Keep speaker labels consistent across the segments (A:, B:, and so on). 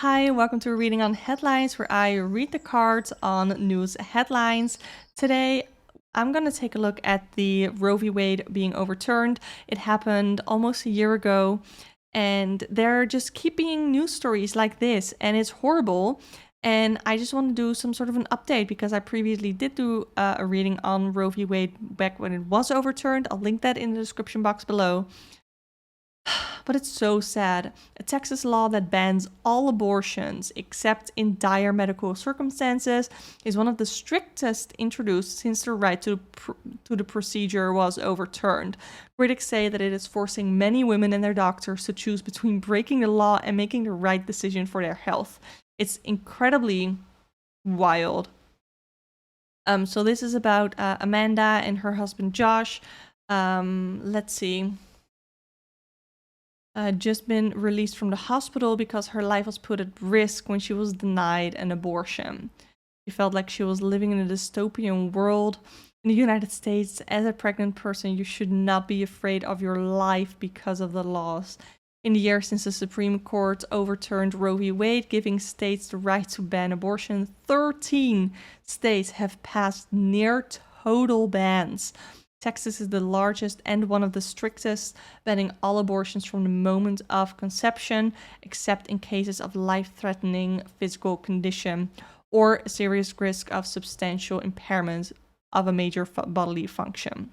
A: Hi, welcome to Reading on Headlines, where I read the cards on news headlines. Today, I'm going to take a look at the Roe v. Wade being overturned. It happened almost a year ago, and there just keep being news stories like this, and it's horrible. And I just want to do some sort of an update because I previously did do a reading on Roe v. Wade back when it was overturned. I'll link that in the description box below. But it's so sad. A Texas law that bans all abortions except in dire medical circumstances is one of the strictest introduced since the right to the procedure was overturned. Critics say that it is forcing many women and their doctors to choose between breaking the law and making the right decision for their health. It's incredibly wild. So this is about Amanda and her husband Josh. Let's see. Just been released from the hospital because her life was put at risk when she was denied an abortion. She felt like she was living in a dystopian world. In the United States, as a pregnant person, you should not be afraid of your life because of the laws. In the years since the Supreme Court overturned Roe v. Wade, giving states the right to ban abortion, 13 states have passed near total bans. Texas is the largest and one of the strictest, banning all abortions from the moment of conception, except in cases of life-threatening physical condition or a serious risk of substantial impairment of a major bodily function.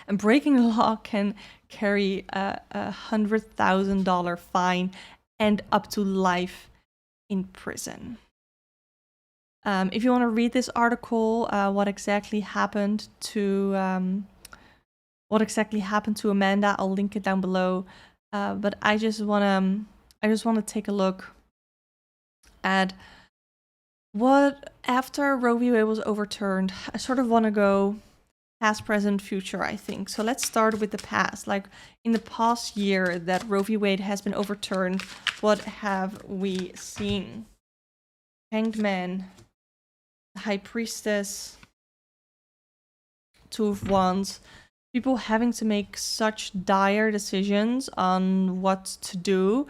A: And breaking the law can carry a $100,000 fine and up to life in prison. If you want to read this article, what exactly happened to Amanda, I'll link it down below. But I just want to take a look at what after Roe v. Wade was overturned. I sort of want to go past, present, future, I think. So let's start with the past. Like in the past year that Roe v. Wade has been overturned, what have we seen? Hanged Man, High Priestess, Two of Wands, people having to make such dire decisions on what to do,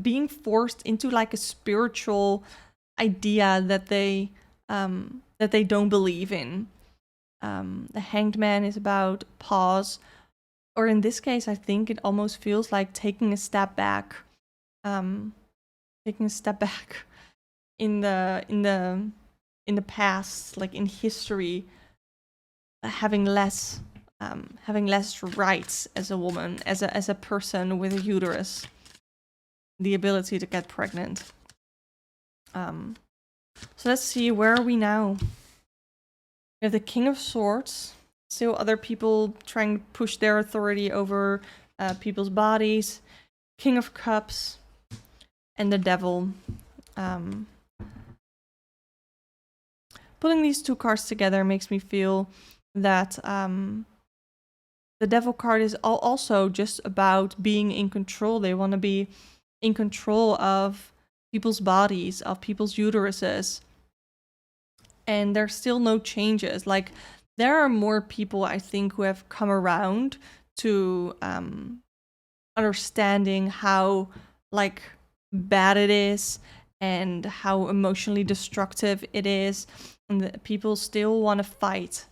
A: being forced into like a spiritual idea that they don't believe in. The Hanged Man is about pause, or in this case, I think it almost feels like taking a step back. In the past, like in history, having less rights as a woman, as a person with a uterus, the ability to get pregnant. So let's see, where are we now? We have the King of Swords, still other people trying to push their authority over people's bodies. King of Cups, and the Devil. Putting these two cards together makes me feel that the Devil card is also just about being in control. They want to be in control of people's bodies, of people's uteruses. And there's still no changes. Like, there are more people, I think, who have come around to understanding how, like, bad it is and how emotionally destructive it is, and people still want to fight.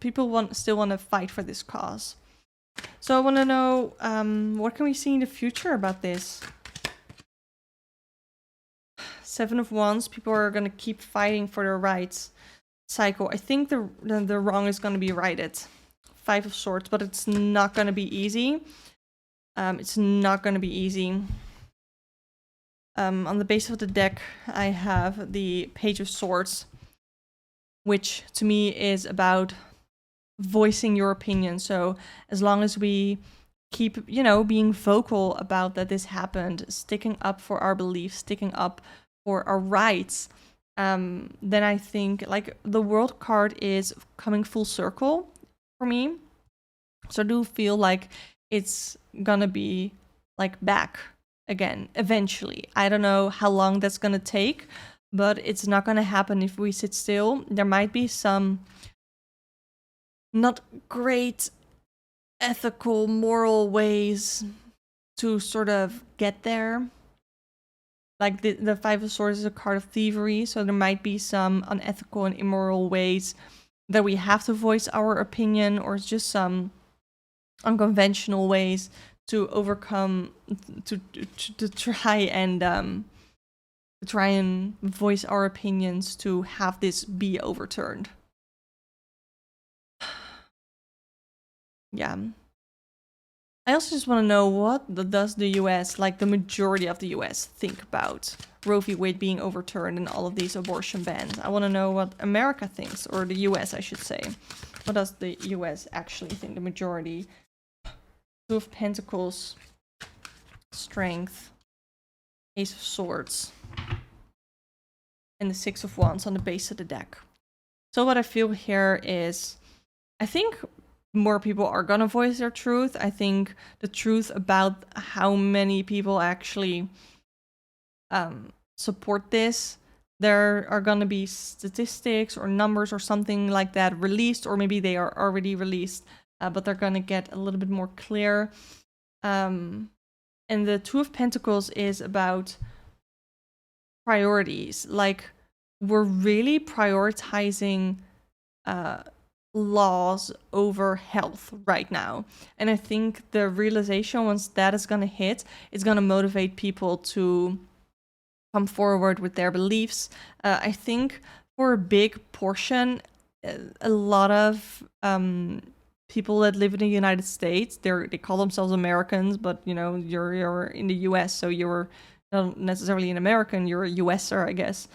A: People still want to fight for this cause. So I want to know, what can we see in the future about this? Seven of Wands, people are gonna keep fighting for their rights. Cycle, I think the wrong is gonna be righted. Five of Swords, but it's not gonna be easy. It's not gonna be easy. On the base of the deck, I have the Page of Swords, which to me is about voicing your opinion. So as long as we keep, being vocal about that this happened, sticking up for our beliefs, sticking up for our rights, then I think like the World card is coming full circle for me. So I do feel like it's gonna be like back again eventually. I don't know how long that's gonna take, but it's not gonna happen if we sit still. There might be some not great ethical, moral ways to sort of get there. Like the Five of Swords is a card of thievery, so there might be some unethical and immoral ways that we have to voice our opinion, or just some unconventional ways to overcome, to try and voice our opinions to have this be overturned. Yeah. I also just want to know, what does the US, like the majority of the US, think about Roe v. Wade being overturned and all of these abortion bans? I want to know what America thinks, or the US, I should say. What does the US actually think, the majority? Two of Pentacles, Strength, Ace of Swords, and the Six of Wands on the base of the deck. So what I feel here is, I think more people are gonna voice their truth. I think the truth about how many people actually support this, there are gonna be statistics or numbers or something like that released, or maybe they are already released, but they're gonna get a little bit more clear. And the Two of Pentacles is about priorities. Like, we're really prioritizing laws over health right now. And I think the realization, once that is going to hit, is going to motivate people to come forward with their beliefs. I think for a big portion, a lot of people that live in the United States, they call themselves Americans, but you know, you're in the US, so you're not necessarily an American, you're a USer, I guess.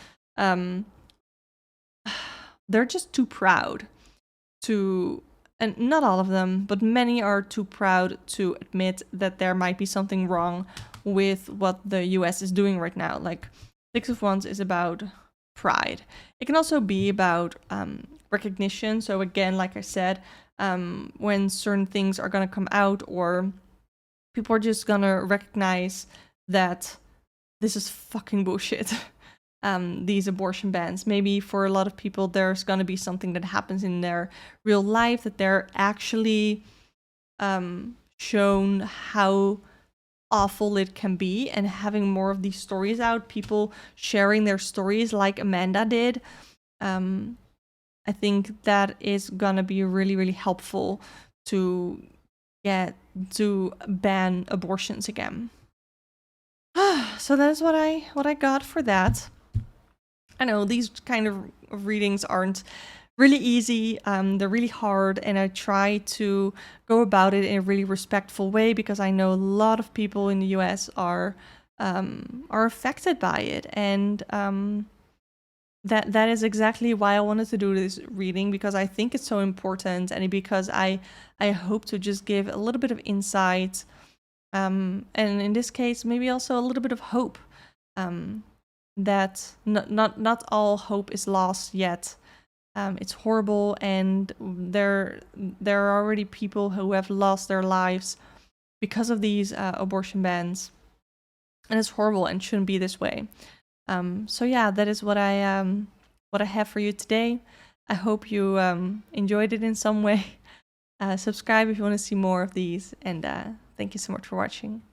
A: They're just too proud to, and not all of them, but many are too proud to admit that there might be something wrong with what the US is doing right now. Like, Six of Wands is about pride. It can also be about recognition. So again, like I said, when certain things are gonna come out, or people are just gonna recognize that this is fucking bullshit. These abortion bans. Maybe for a lot of people, there's gonna be something that happens in their real life that they're actually shown how awful it can be, and having more of these stories out, people sharing their stories like Amanda did, I think that is gonna be really, really helpful to get to ban abortions again. So that is what I got for that. I know these kind of readings aren't really easy, they're really hard, and I try to go about it in a really respectful way, because I know a lot of people in the US are affected by it, and that is exactly why I wanted to do this reading, because I think it's so important, and because I hope to just give a little bit of insight, and in this case maybe also a little bit of hope, that not all hope is lost yet. It's horrible, and there are already people who have lost their lives because of these abortion bans, and it's horrible and shouldn't be this way. So yeah, that is what I have for you today. I hope you enjoyed it in some way. Subscribe if you want to see more of these, and thank you so much for watching.